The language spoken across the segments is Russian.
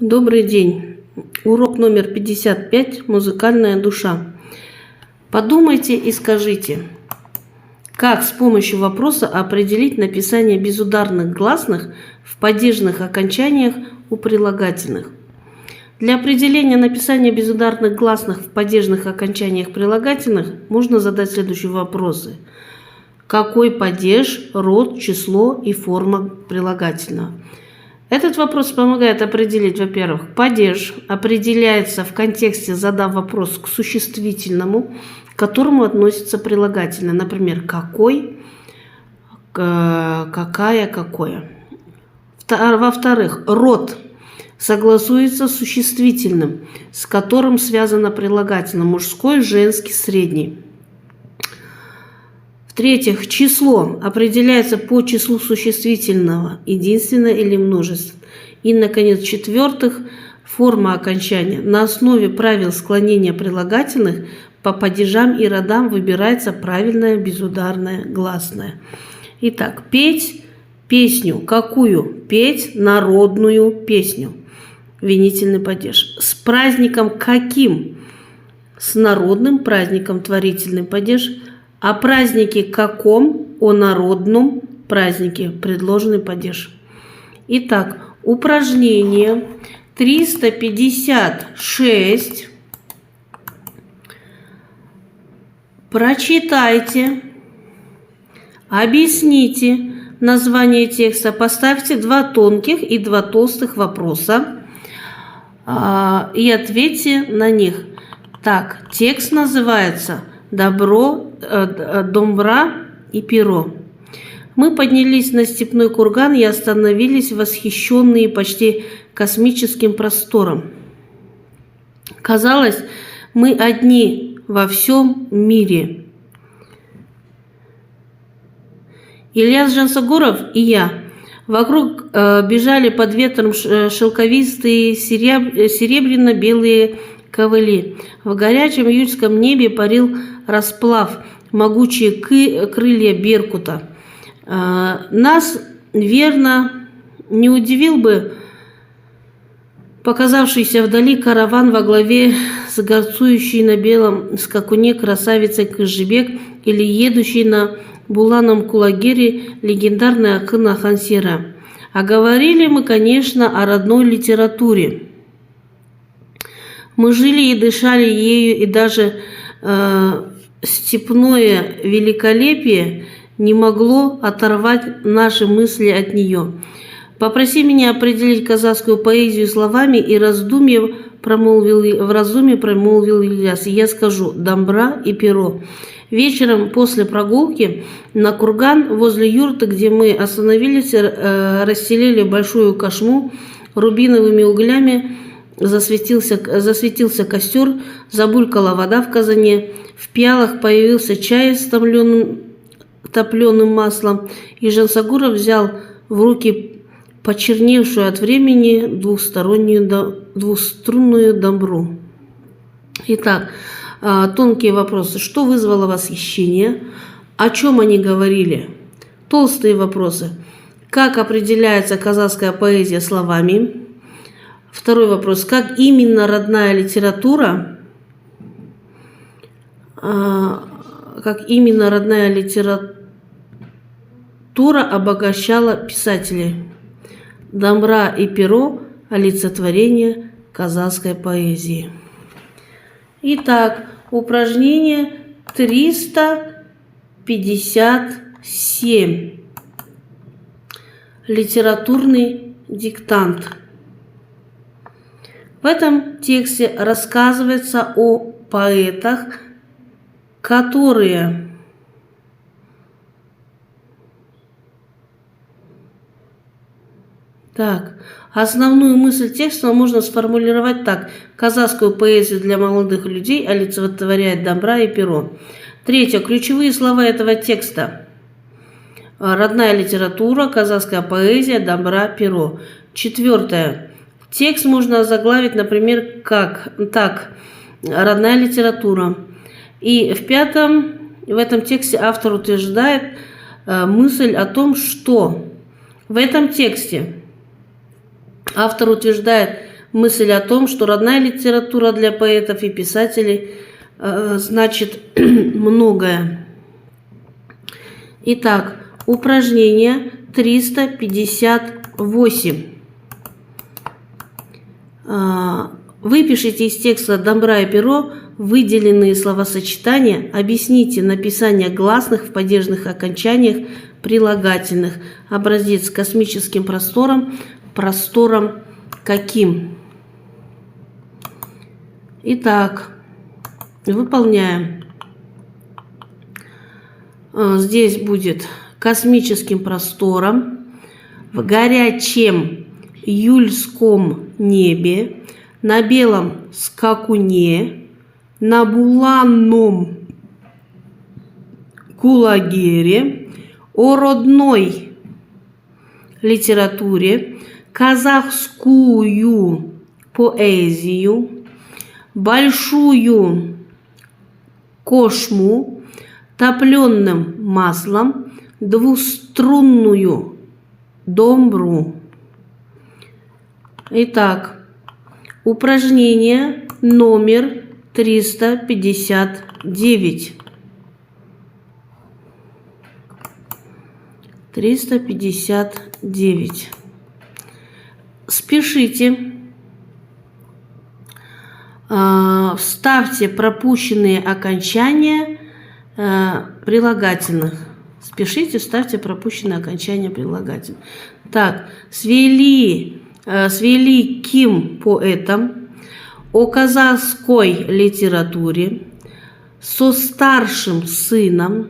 Добрый день. Урок номер 55. Музыкальная душа. Подумайте и скажите, как с помощью вопроса определить написание безударных гласных в падежных окончаниях у прилагательных. Для определения написания безударных гласных в падежных окончаниях прилагательных можно задать следующие вопросы. Какой падеж, род, число и форма прилагательного? Этот вопрос помогает определить, во-первых, падеж определяется в контексте, задав вопрос к существительному, к которому относится прилагательное. Например, какой, какая, какое. Во-вторых, род согласуется с существительным, с которым связано прилагательное: мужской, женский, средний. В-третьих, число определяется по числу существительного, единственное или множественное. И, наконец, в-четвертых, форма окончания. На основе правил склонения прилагательных по падежам и родам выбирается правильное безударное гласное. Итак, петь песню. Какую? Петь народную песню. Винительный падеж. С праздником каким? С народным праздником, творительный падеж. О празднике каком? О народном празднике, предложенный падеж. Итак, упражнение 356. Прочитайте, объясните название текста, поставьте 2 тонких и 2 толстых вопроса и ответьте на них. Так, текст называется «Домбра и перо». Мы поднялись на степной курган и остановились восхищенные почти космическим простором. Казалось, мы одни во всем мире. Ильяс Жансагуров и я. Вокруг бежали под ветром шелковистые серебряно-белые ковыли. В горячем июльском небе парил расплав, могучие крылья беркута. Нас, верно, не удивил бы показавшийся вдали караван во главе с горцующей на белом скакуне красавицей Кызжибек или едущей на буланом кулагере легендарный Акын Ахан Сера. А говорили мы, конечно, о родной литературе. Мы жили и дышали ею, и даже степное великолепие не могло оторвать наши мысли от нее. Попроси меня определить казахскую поэзию словами, и в раздумье промолвил Ильяс. И я скажу: домбра и перо. Вечером после прогулки на курган возле юрты, где мы остановились, расстелили большую кошму рубиновыми углями. Засветился костер, забулькала вода в казане, в пиалах появился чай с топленым маслом, и Жансагуров взял в руки почерневшую от времени двуструнную домбру. Итак, тонкие вопросы. Что вызвало восхищение? О чем они говорили? Толстые вопросы. Как определяется казахская поэзия словами? Второй вопрос. Как именно родная литература обогащала писателей? Домбра и перо – олицетворение казахской поэзии. Итак, упражнение 357. Литературный диктант. В этом тексте рассказывается о поэтах, которые основную мысль текста можно сформулировать так. Казахскую поэзию для молодых людей олицетворяет домбра и перо. Третье. Ключевые слова этого текста. Родная литература, казахская поэзия, домбра, перо. Четвертое. Текст можно озаглавить, например, так: родная литература. И в этом тексте автор утверждает мысль о том, что в этом тексте автор утверждает мысль о том, что родная литература для поэтов и писателей значит многое. Итак, упражнение 358. Выпишите из текста «Домбра и перо» выделенные словосочетания, объясните написание гласных в падежных окончаниях прилагательных. Образец с космическим простором. Простором каким? Итак, выполняем. Здесь будет космическим простором, в горячем июльском небе, на белом скакуне, на буланном кулагере, о родной литературе, казахскую поэзию, большую кошму, топленым маслом, двуструнную домбру. Итак, упражнение номер 359. 359. Спешите. Вставьте пропущенные окончания прилагательных. Спешите, вставьте пропущенные окончания прилагательных. Так, с великим поэтом, о казахской литературе, со старшим сыном,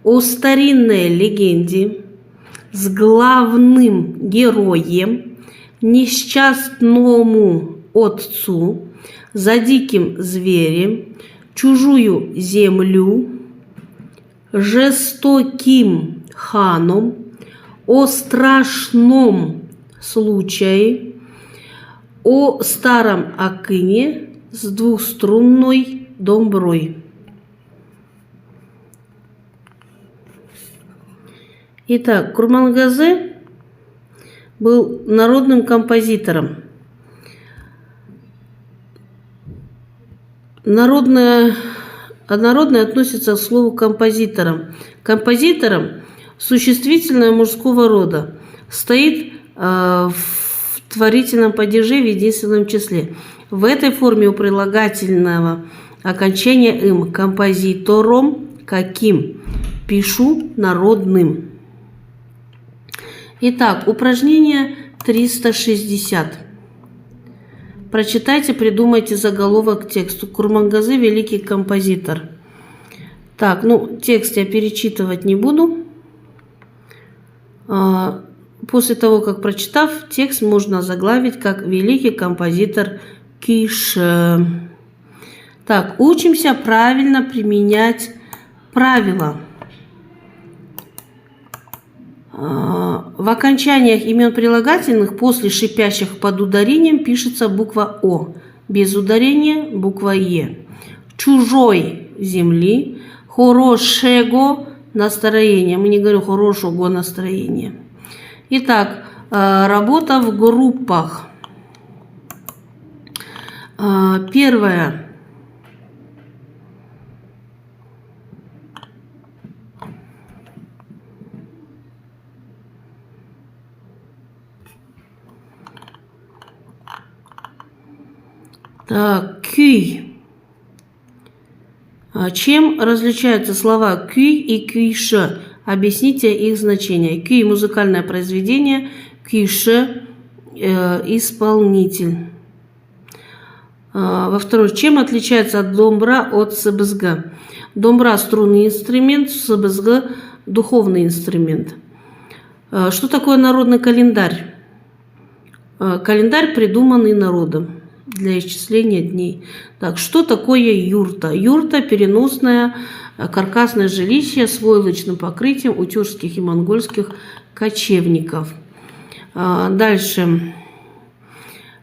о старинной легенде, с главным героем, несчастному отцу, за диким зверем, чужую землю, жестоким ханом, о страшном случае, о старом акыне с двухструнной домброй. Итак, Курмангазы был народным композитором. Народное относится к слову композитором. Композитором существительное мужского рода стоит в творительном падеже в единственном числе. В этой форме у прилагательного окончания «им» композитором каким? Пишу народным. Итак, упражнение 360. Прочитайте, придумайте заголовок к тексту. Курмангазы – великий композитор. Так, текст я перечитывать не буду. После того, как прочитав, текст можно заглавить как «Великий композитор Кише». Так, учимся правильно применять правила. В окончаниях имен прилагательных после шипящих под ударением пишется буква О, без ударения буква Е. Чужой земли, хорошего настроения. Мы не говорим хорошего настроения. Итак, работа в группах. Первое. Так, кюй. Чем различаются слова кюй и кюйше? Объясните их значение. Кюй – музыкальное произведение, кюйше – исполнитель. Во-вторых, чем отличается домбра от сыбызгы? Домбра – струнный инструмент, сыбызгы – духовный инструмент. Что такое народный календарь? Календарь, придуманный народом для исчисления дней. Так, что такое юрта? Юрта – переносное каркасное жилище с войлочным покрытием у тюркских и монгольских кочевников. Дальше.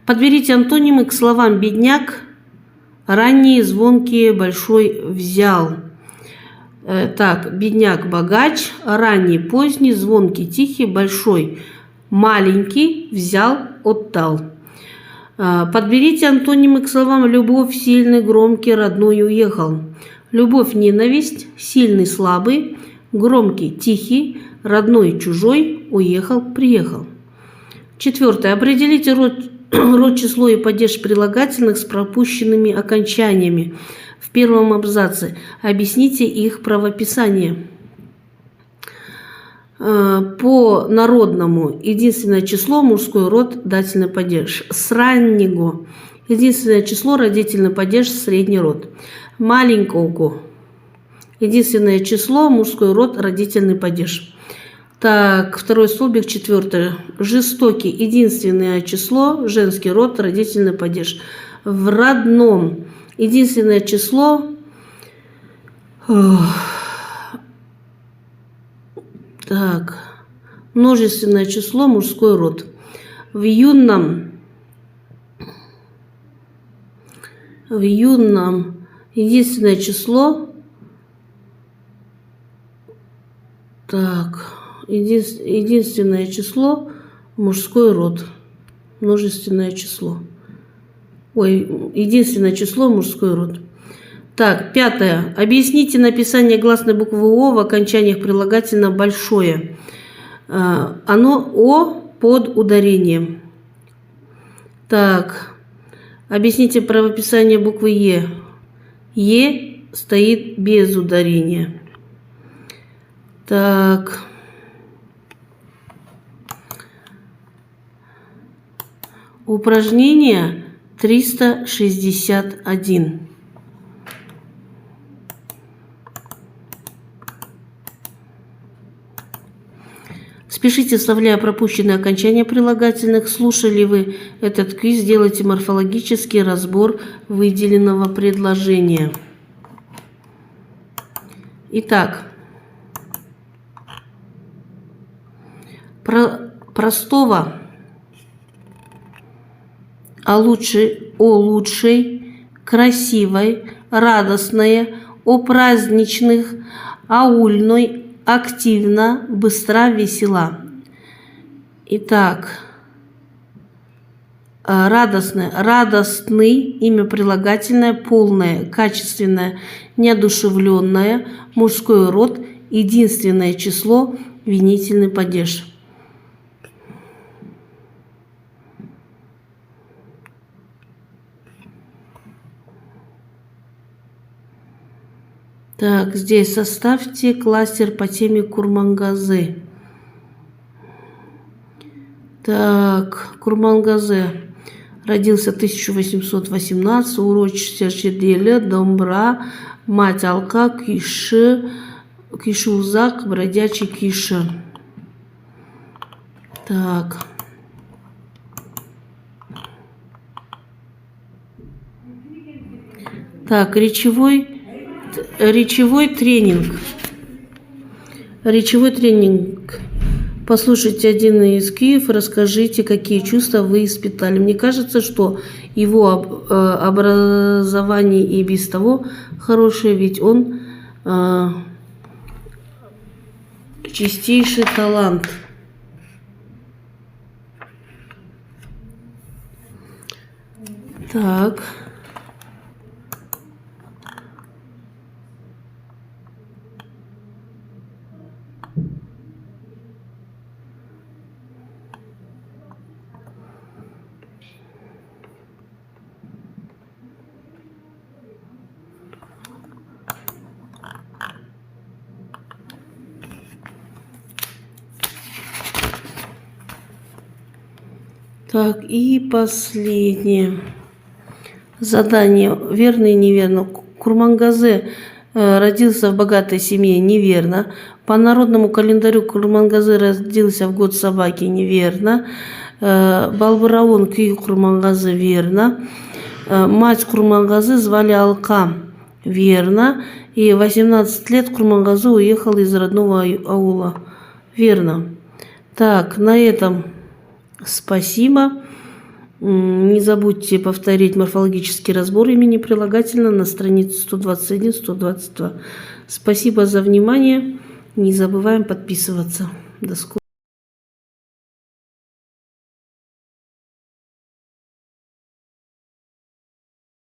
Подберите антонимы к словам «бедняк», «ранний», «звонкий», «большой», «взял». Так, бедняк – богач, ранний – поздний, звонкий – тихий, большой – маленький, взял – отдал. Подберите антонимы к словам «любовь», «сильный», «громкий», «родной», «уехал». Любовь, ненависть, сильный, слабый, громкий, тихий, родной, чужой, уехал, приехал. 4. Определите род, число и падеж прилагательных с пропущенными окончаниями в первом абзаце. Объясните их правописание. По народному единственное число, мужской род, дательный падеж. С раннего единственное число, родительный падеж, средний род. Маленького единственное число, мужской род, родительный падеж. Так, второй столбик, 4. Жестокий единственное число, женский род, родительный падеж. В родном единственное число, так, множественное число, мужской род. В юном единственное число, так, единственное число, мужской род, множественное число. Ой, единственное число, мужской род. Так, 5. Объясните написание гласной буквы О в окончаниях прилагательного большое. Оно О под ударением. Так, объясните правописание буквы Е. Е стоит без ударения. Так. Упражнение 361. Спешите, вставляя пропущенные окончания прилагательных. Слушали вы этот квиз, сделайте морфологический разбор выделенного предложения. Итак, простого, о лучшей, красивой, радостной, о праздничных, аульной, активно, быстро, весела. Итак, радостное, радостный, имя прилагательное, полное, качественное, неодушевленное, мужской род, единственное число, винительный падеж. Так, здесь составьте кластер по теме Курмангазы. Так, Курмангазы родился в 1818, урочище Шеделя, Домбра, мать Алка, Кишузак, бродячий Киша. Так. Так, речевой тренинг. Речевой тренинг. Послушайте один из Киев, расскажите, какие чувства вы испытали. Мне кажется, что его образование и без того хорошее, ведь он чистейший талант. Так. Так, и последнее задание. Верно и неверно. Курмангазы родился в богатой семье. Неверно. По народному календарю Курмангазы родился в год собаки. Неверно. Балбараон Күй Курмангазы. Верно. Мать Курмангазы звали Алка. Верно. И 18 лет Курмангазы уехал из родного аула. Верно. Так, на этом спасибо. Не забудьте повторить морфологический разбор имени прилагательного на странице 121-122. Спасибо за внимание. Не забываем подписываться. До скорого.